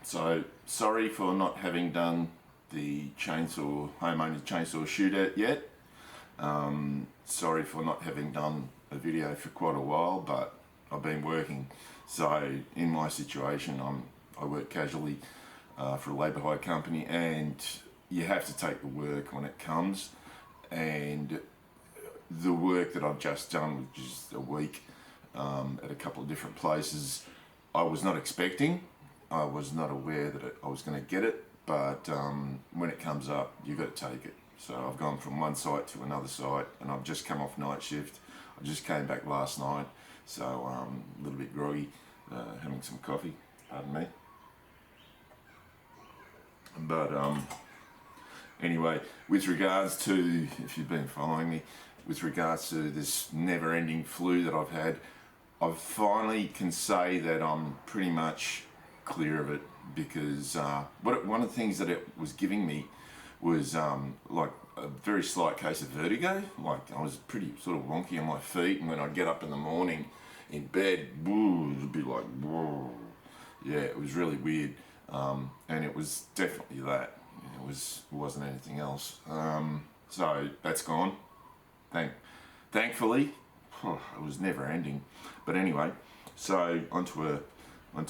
So sorry for not having done the homeowner chainsaw shootout yet. Sorry for not having done a video for quite a while, but I've been working. So in my situation, I work casually for a labour hire company, and you have to take the work when it comes. And the work that I've just done, which is a week at a couple of different places, I was not expecting. I was not aware that I was going to get it, but when it comes up, you've got to take it. So I've gone from one site to another site, and I've just come off night shift. I just came back last night, so a little bit groggy, having some coffee, pardon me. But anyway, with regards to, if you've been following me, with regards to this never-ending flu that I've had, I finally can say that I'm pretty much clear of it, because one of the things that it was giving me was like a very slight case of vertigo. Like I was pretty sort of wonky on my feet, and when I'd get up in the morning in bed, it'd be like, whoa. Yeah, it was really weird, and it was definitely that. It wasn't anything else. So that's gone. Thankfully, it was never ending. But anyway, so onto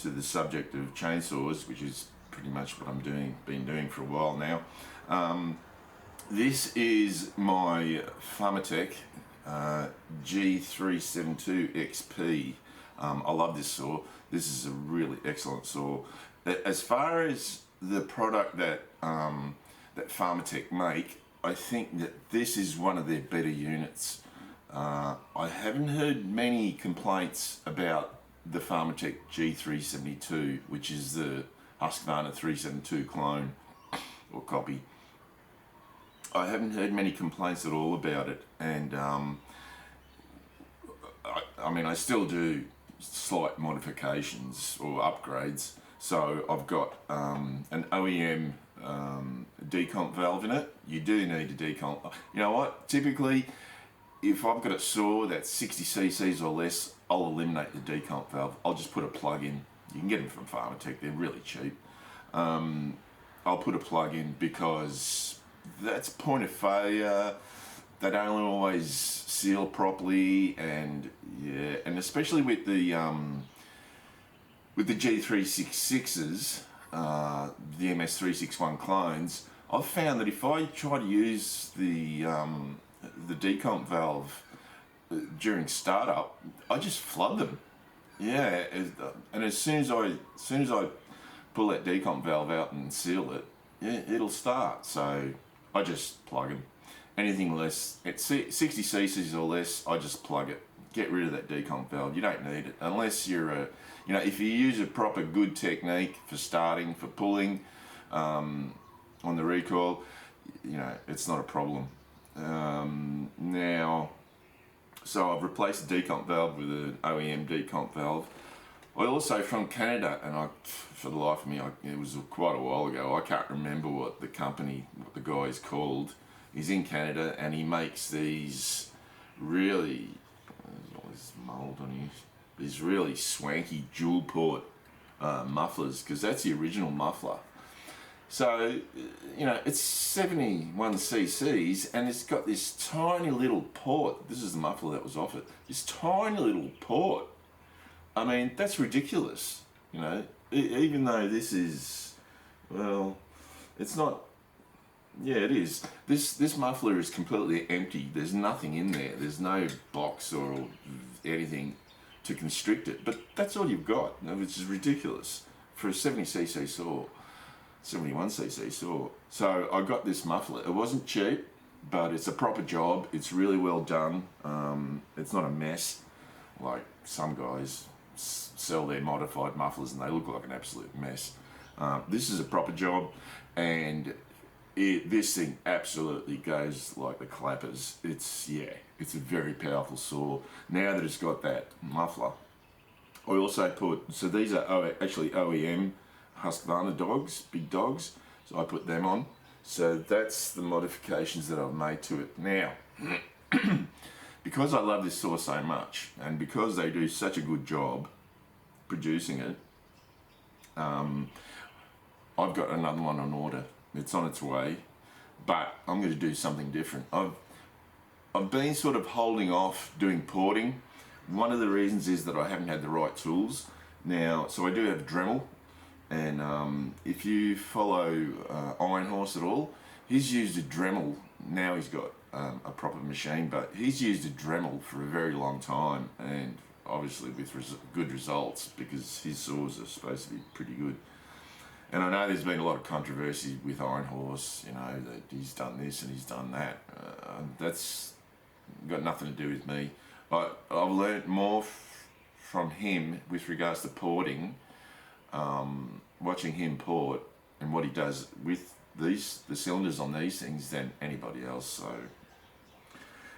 the subject of chainsaws, which is pretty much what been doing for a while now. This is my Farmertec G372 XP. I love this saw. This is a really excellent saw. As far as the product that Farmertec make, I think that this is one of their better units. I haven't heard many complaints about the Farmertec G372, which is the Husqvarna 372 clone or copy. I haven't heard many complaints at all about it, and I mean, I still do slight modifications or upgrades. So I've got an OEM decomp valve in it. You do need a decomp. You know what? Typically, if I've got a saw that's 60 cc's or less, I'll eliminate the decomp valve. I'll just put a plug in. You can get them from Farmertec, they're really cheap. I'll put a plug in because that's point of failure. They don't always seal properly, and yeah, and especially with the G366s, the MS361 clones, I've found that if I try to use the decomp valve during startup, I just flood them. Yeah, and as soon as I pull that decomp valve out and seal it, yeah, it'll start. So I just plug them. Anything less at 60 cc's or less, I just plug it. Get rid of that decomp valve. You don't need it unless you're if you use a proper good technique for starting, for pulling on the recoil, it's not a problem. Now, so I've replaced the decomp valve with an OEM decomp valve. I also, from Canada, and for the life of me, it was quite a while ago, I can't remember what the guy is called. He's in Canada, and he makes these really, there's all this mould on here, these really swanky dual port mufflers, because that's the original muffler. So, it's 71 cc's, and it's got this tiny little port. This is the muffler that was off it. This tiny little port. I mean, that's ridiculous. Even though this is, well, it's not. Yeah, it is. This muffler is completely empty. There's nothing in there. There's no box or anything to constrict it. But that's all you've got, which is ridiculous for a 70cc saw. 71cc saw. So I got this muffler. It wasn't cheap, but it's a proper job. It's really well done. It's not a mess like some guys sell their modified mufflers and they look like an absolute mess. This is a proper job, and this thing absolutely goes like the clappers. It's a very powerful saw. Now that it's got that muffler, I also so these are actually OEM Husqvarna dogs, big dogs, so I put them on. So that's the modifications that I've made to it. Now, because I love this saw so much, and because they do such a good job producing it, I've got another one on order. It's on its way, but I'm going to do something different. I've been sort of holding off doing porting. One of the reasons is that I haven't had the right tools. Now, so I do have a Dremel, and if you follow Iron Horse at all, he's used a Dremel. Now he's got a proper machine, but he's used a Dremel for a very long time, and obviously with good results, because his saws are supposed to be pretty good. And I know there's been a lot of controversy with Iron Horse, you know, that he's done this and he's done that. That's got nothing to do with me. I've learnt more from him with regards to porting, watching him port and what he does with the cylinders on these things, than anybody else. So,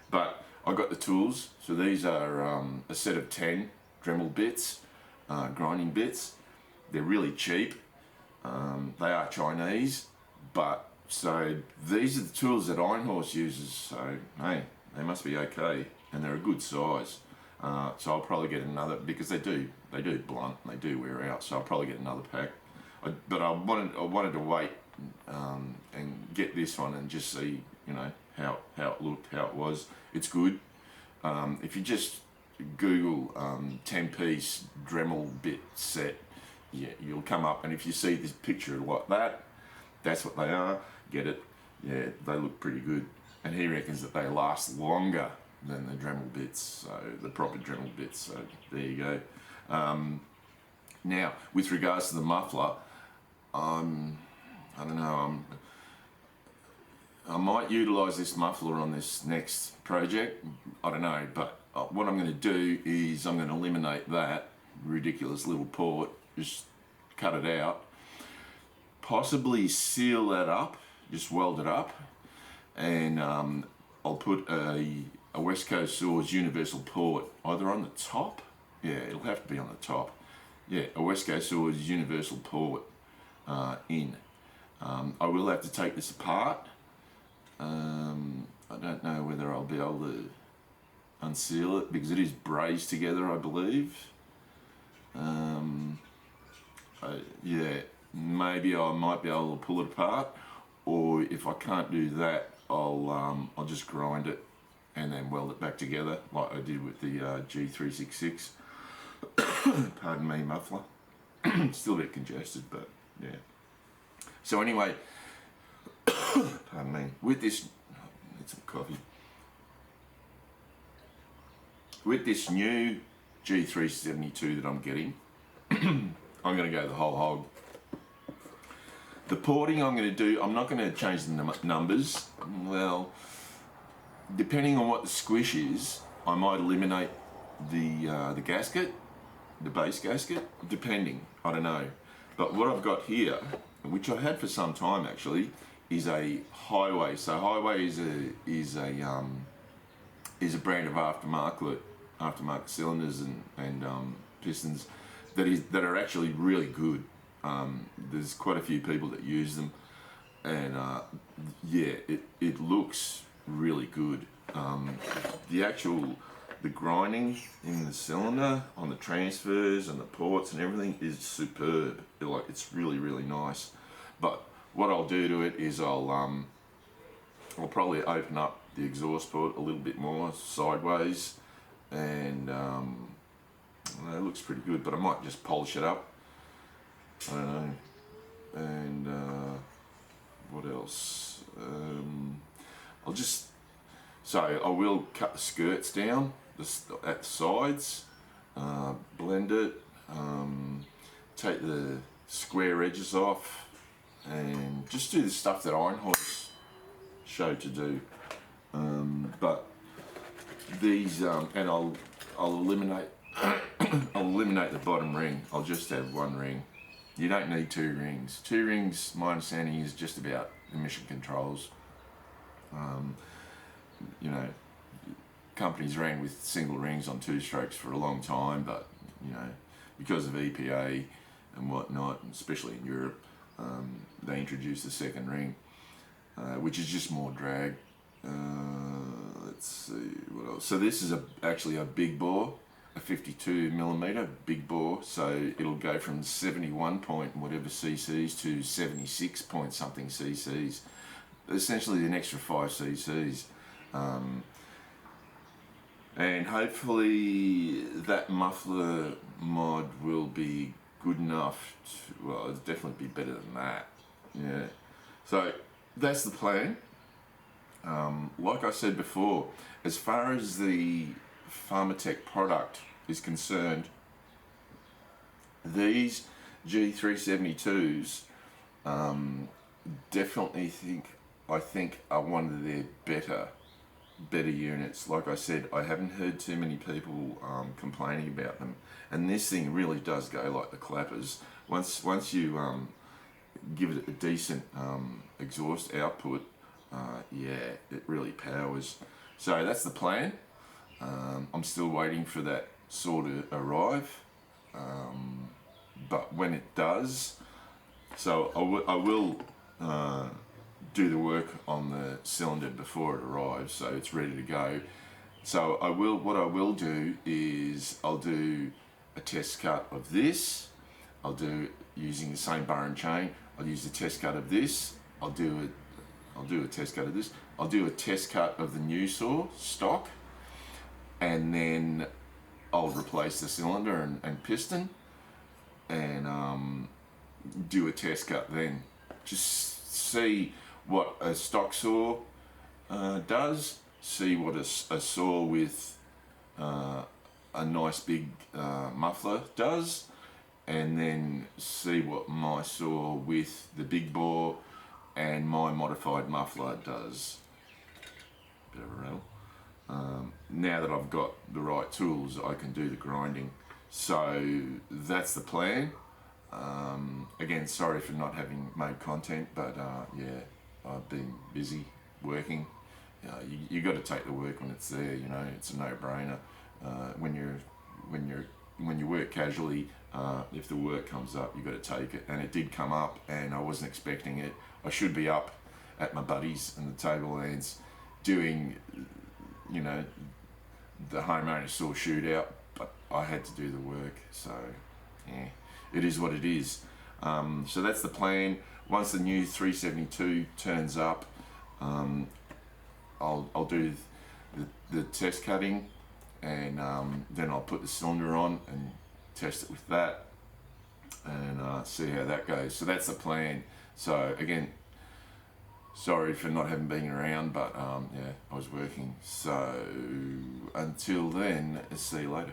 but I got the tools. So these are a set of 10 Dremel bits, grinding bits. They're really cheap. They are Chinese, but so these are the tools that Iron Horse uses. So hey, they must be okay, and they're a good size. So I'll probably get another, because they do blunt, they do wear out. So I'll probably get another pack. But I wanted to wait and get this one and just see, you know, how it looked, how it was. It's good. If you just Google 10-piece Dremel bit set, yeah, you'll come up, and if you see this picture like that, that's what they are. Get it? Yeah, they look pretty good. And he reckons that they last longer than the Dremel bits, so the proper Dremel bits. So there you go. Now, with regards to the muffler, I don't know. I might utilise this muffler on this next project. I don't know, but what I'm going to do is I'm going to eliminate that ridiculous little port. Just cut it out, possibly seal that up, just weld it up, and I'll put a West Coast Saws universal port either on the top, yeah, it'll have to be on the top, yeah, a West Coast Saws universal port in. I will have to take this apart. I don't know whether I'll be able to unseal it, because it is brazed together, I believe. Yeah, maybe I might be able to pull it apart, or if I can't do that, I'll just grind it and then weld it back together like I did with the G372. Pardon me, muffler. Still a bit congested, but yeah. So anyway, pardon me. With this, need some coffee. With this new G372 that I'm getting, I'm going to go the whole hog. The porting I'm going to do, I'm not going to change the numbers. Well, depending on what the squish is, I might eliminate the gasket, the base gasket, depending, I don't know. But what I've got here, which I had for some time actually, is a Highway. So Highway is a brand of aftermarket cylinders and pistons that are actually really good. There's quite a few people that use them, and yeah, it looks really good. The grinding in the cylinder on the transfers and the ports and everything is superb. It's really nice. But what I'll do to it is I'll probably open up the exhaust port a little bit more sideways, and it looks pretty good, but I might just polish it up. I don't know. And what else? I will cut the skirts down at the sides, blend it, take the square edges off, and just do the stuff that Iron Horse showed to do. But these, and I'll eliminate I'll eliminate the bottom ring. I'll just have one ring. You don't need two rings. Two rings, my understanding, is just about emission controls. You know, companies ran with single rings on two strokes for a long time, but you know, because of EPA and whatnot, and especially in Europe, they introduced the second ring, which is just more drag. Let's see what else. So this is actually a big bore, a 52mm big bore, so it'll go from 71 point whatever cc's to 76 point something cc's, essentially an extra 5 cc's. And hopefully that muffler mod will be good enough to, well, it'll definitely be better than that. Yeah, so that's the plan. Like I said before, as far as the Farmertec product is concerned, these G372s definitely I think are one of their better units. Like I said, I haven't heard too many people complaining about them, and this thing really does go like the clappers. Once you give it a decent exhaust output, yeah, it really powers. So that's the plan. I'm still waiting for that saw to arrive, but when it does, so I will do the work on the cylinder before it arrives, so it's ready to go. So what I will do is I'll do a test cut of this. I'll do using the same bar and chain. I'll use the test cut of this. I'll do a test cut of this. I'll do a test cut of the new saw stock, and then I'll replace the cylinder and piston, and do a test cut then. Just see what a stock saw does, see what a saw with a nice big muffler does, and then see what my saw with the big bore and my modified muffler does. Bit of a rattle. Now that I've got the right tools, I can do the grinding. So that's the plan. Again, sorry for not having made content, but yeah, I've been busy working. You got to take the work when it's there. You know, it's a no-brainer. When you work casually, if the work comes up, you got to take it. And it did come up, and I wasn't expecting it. I should be up at my buddies and the Tablelands doing, you know, the homeowner saw shootout, but I had to do the work. So yeah, it is what it is. So that's the plan. Once the new 372 turns up, I'll do the test cutting, and then I'll put the cylinder on and test it with that, and see how that goes. So that's the plan. So again, sorry for not having been around, but yeah, I was working. So until then, see you later.